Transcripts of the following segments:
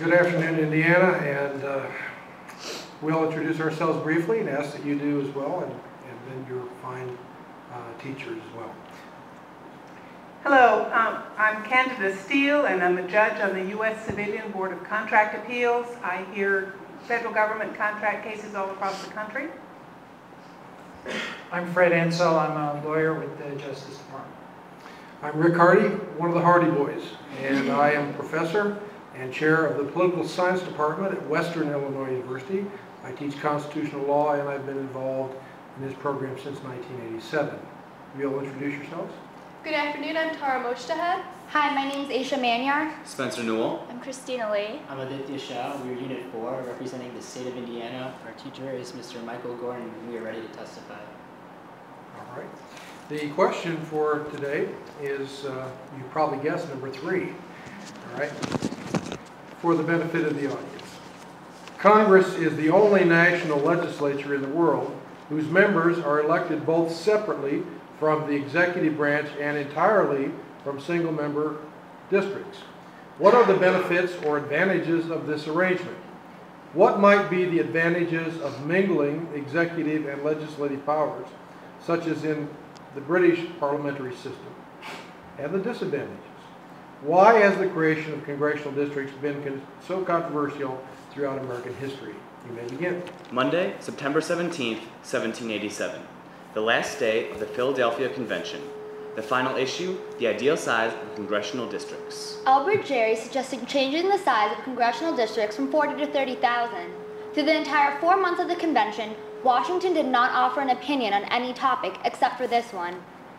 Good afternoon, Indiana, and we'll introduce ourselves briefly and ask that you do as well, and then your fine teachers as well. Hello, I'm Candida Steele, and I'm a judge on the U.S. Civilian Board of Contract Appeals. I hear federal government contract cases all across the country. I'm Fred Ansell. I'm a lawyer with the Justice Department. I'm Rick Hardy, one of the Hardy Boys, and I am professor and chair of the Political Science Department at Western Illinois University. I teach constitutional law, and I've been involved in this program since 1987. You'll introduce yourselves? Good afternoon, I'm Tara Mojtahid. Hi, my name is Aisha Manyar. Spencer Newell. I'm Christina Lee. I'm Aditya Shah. We're Unit 4, representing the state of Indiana. Our teacher is Mr. Michael Gordon, and we are ready to testify. All right. The question for today is, you probably guessed, number 3. All right. For the benefit of the audience. Congress is the only national legislature in the world whose members are elected both separately from the executive branch and entirely from single-member districts. What are the benefits or advantages of this arrangement? What might be the advantages of mingling executive and legislative powers, such as in the British parliamentary system, and the disadvantages? Why has the creation of congressional districts been so controversial throughout American history? You may begin. Monday, September 17th, 1787. The last day of the Philadelphia Convention. The final issue, the ideal size of congressional districts. Albert Gerry suggested changing the size of congressional districts from 40 to 30,000. Through the entire 4 months of the convention, Washington did not offer an opinion on any topic except for this one.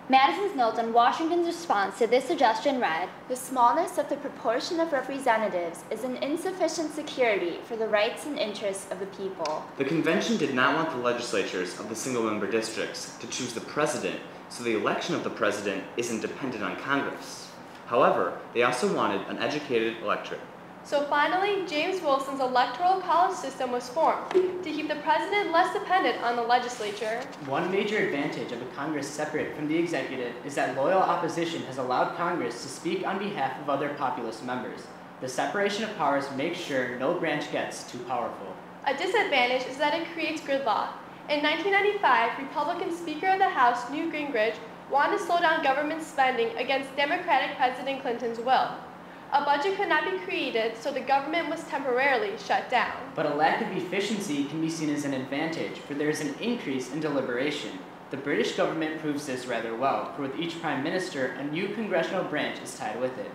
Madison's notes on Washington's response to this suggestion read, "The smallness of the proportion of representatives is an insufficient security for the rights and interests of the people." The convention did not want the legislatures of the single-member districts to choose the president, so the election of the president isn't dependent on Congress. However, they also wanted an educated electorate. So finally, James Wilson's electoral college system was formed to keep the president less dependent on the legislature. One major advantage of a Congress separate from the executive is that loyal opposition has allowed Congress to speak on behalf of other populous members. The separation of powers makes sure no branch gets too powerful. A disadvantage is that it creates gridlock. In 1995, Republican Speaker of the House Newt Gingrich wanted to slow down government spending against Democratic President Clinton's will. A budget could not be created, so the government was temporarily shut down. But a lack of efficiency can be seen as an advantage, for there is an increase in deliberation. The British government proves this rather well, for with each prime minister, a new congressional branch is tied with it.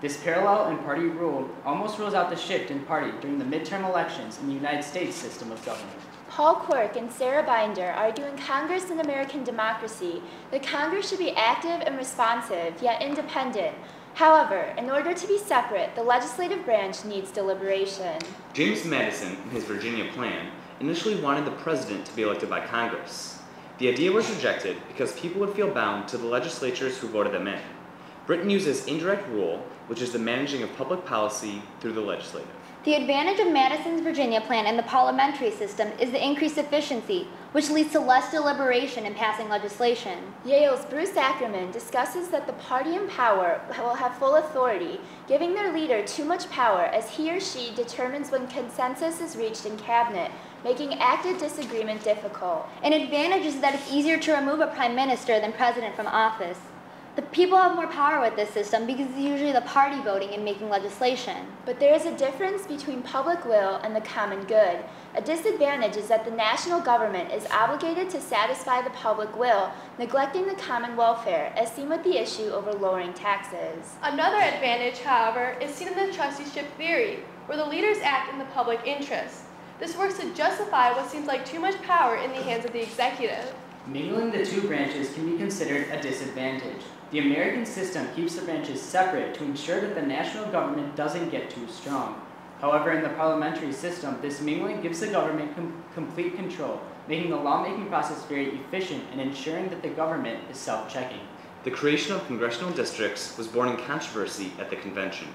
This parallel in party rule almost rules out the shift in party during the midterm elections in the United States system of government. Paul Quirk and Sarah Binder argue in Congress and American Democracy that Congress should be active and responsive, yet independent. However, in order to be separate, the legislative branch needs deliberation. James Madison, in his Virginia plan, initially wanted the president to be elected by Congress. The idea was rejected because people would feel bound to the legislatures who voted them in. Britain uses indirect rule, which is the managing of public policy through the legislative. the advantage of Madison's Virginia plan and the parliamentary system is the increased efficiency, which leads to less deliberation in passing legislation. Yale's Bruce Ackerman discusses that the party in power will have full authority, giving their leader too much power as he or she determines when consensus is reached in cabinet, making active disagreement difficult. An advantage is that it's easier to remove a prime minister than president from office. The people have more power with this system because it's usually the party voting and making legislation. But there is a difference between public will and the common good. A disadvantage is that the national government is obligated to satisfy the public will, neglecting the common welfare, as seen with the issue over lowering taxes. Another advantage, however, is seen in the trusteeship theory, where the leaders act in the public interest. This works to justify what seems like too much power in the hands of the executive. Mingling the two branches can be considered a disadvantage. The American system keeps the branches separate to ensure that the national government doesn't get too strong. However, in the parliamentary system, this mingling gives the government complete control, making the lawmaking process very efficient and ensuring that the government is self-checking. The creation of congressional districts was born in controversy at the convention,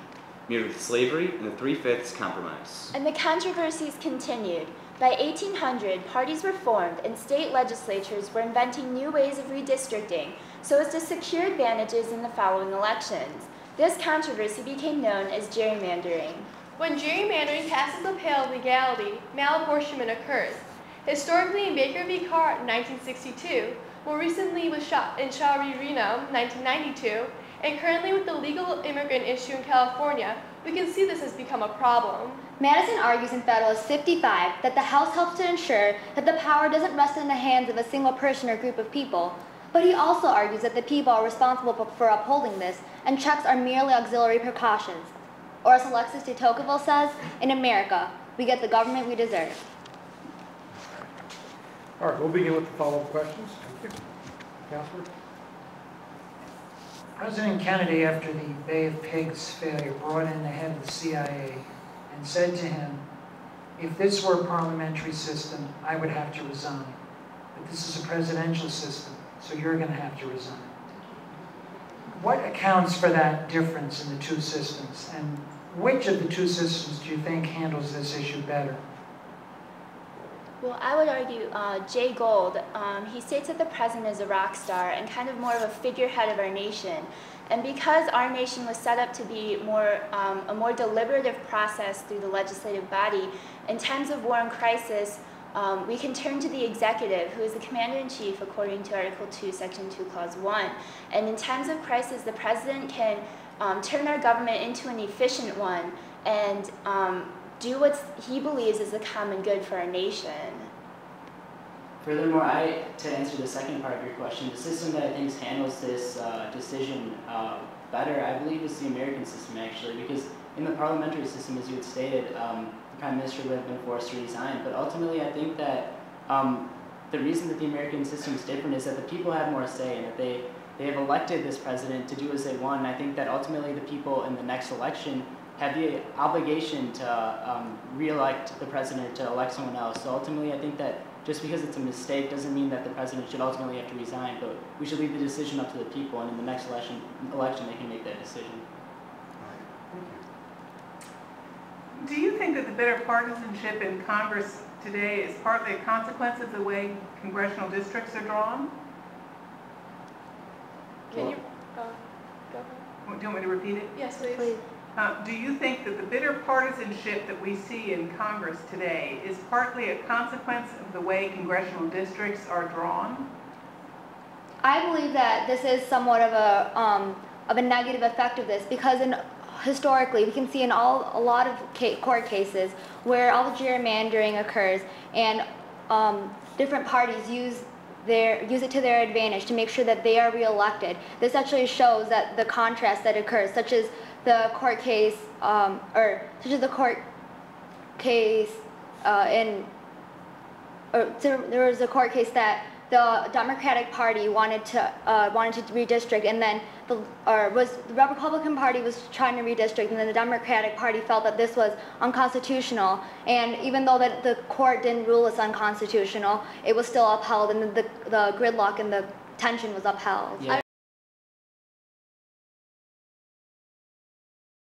mirrored with slavery and the Three-Fifths Compromise. And the controversies continued. By 1800, parties were formed and state legislatures were inventing new ways of redistricting so as to secure advantages in the following elections. This controversy became known as gerrymandering. When gerrymandering passes the pale of legality, malapportionment occurs. Historically in Baker v. Carr in 1962, more recently with in Shaw v. Reno 1992, and currently with the legal immigrant issue in California, we can see this has become a problem. Madison argues in Federalist 55 that the House helps to ensure that the power doesn't rest in the hands of a single person or group of people. But he also argues that the people are responsible for upholding this, and checks are merely auxiliary precautions. Or as Alexis de Tocqueville says, in America, we get the government we deserve. All right, we'll begin with the follow-up questions. Thank you. Counselor? President Kennedy, after the Bay of Pigs failure, brought in the head of the CIA and said to him, if this were a parliamentary system, I would have to resign. But this is a presidential system, so you're going to have to resign. What accounts for that difference in the two systems? And which of the two systems do you think handles this issue better? Well, I would argue Jay Gould. He states that the president is a rock star and kind of more of a figurehead of our nation. And because our nation was set up to be a more deliberative process through the legislative body, in times of war and crisis, we can turn to the executive, who is the commander-in-chief according to Article 2, Section 2, Clause 1. And in times of crisis, the president can turn our government into an efficient one and do what he believes is the common good for our nation. Furthermore, to answer the second part of your question, the system that I think handles this decision better, I believe, is the American system, actually, because in the parliamentary system, as you had stated, the Prime Minister would have been forced to resign. But ultimately, I think that the reason that the American system is different is that the people have more say, and that they have elected this president to do as they want. And I think that ultimately the people in the next election have the obligation to re-elect the president, to elect someone else. So ultimately, I think that just because it's a mistake doesn't mean that the president should ultimately have to resign, but we should leave the decision up to the people, and in the next election they can make that decision. Do you think that the bitter partisanship in Congress today is partly a consequence of the way congressional districts are drawn? Can you go ahead? Do you want me to repeat it? Yes, please. Do you think that the bitter partisanship that we see in Congress today is partly a consequence of the way congressional districts are drawn? I believe that this is somewhat of a negative effect of this, because historically we can see in a lot of court cases where all the gerrymandering occurs, and different parties use it to their advantage to make sure that they are reelected. This actually shows that the contrast that occurs, such as the court case, there was a court case that the Democratic Party wanted to redistrict, and then the Republican Party was trying to redistrict, and then the Democratic Party felt that this was unconstitutional. And even though the court didn't rule it's unconstitutional, it was still upheld, and the gridlock and the tension was upheld. Yeah.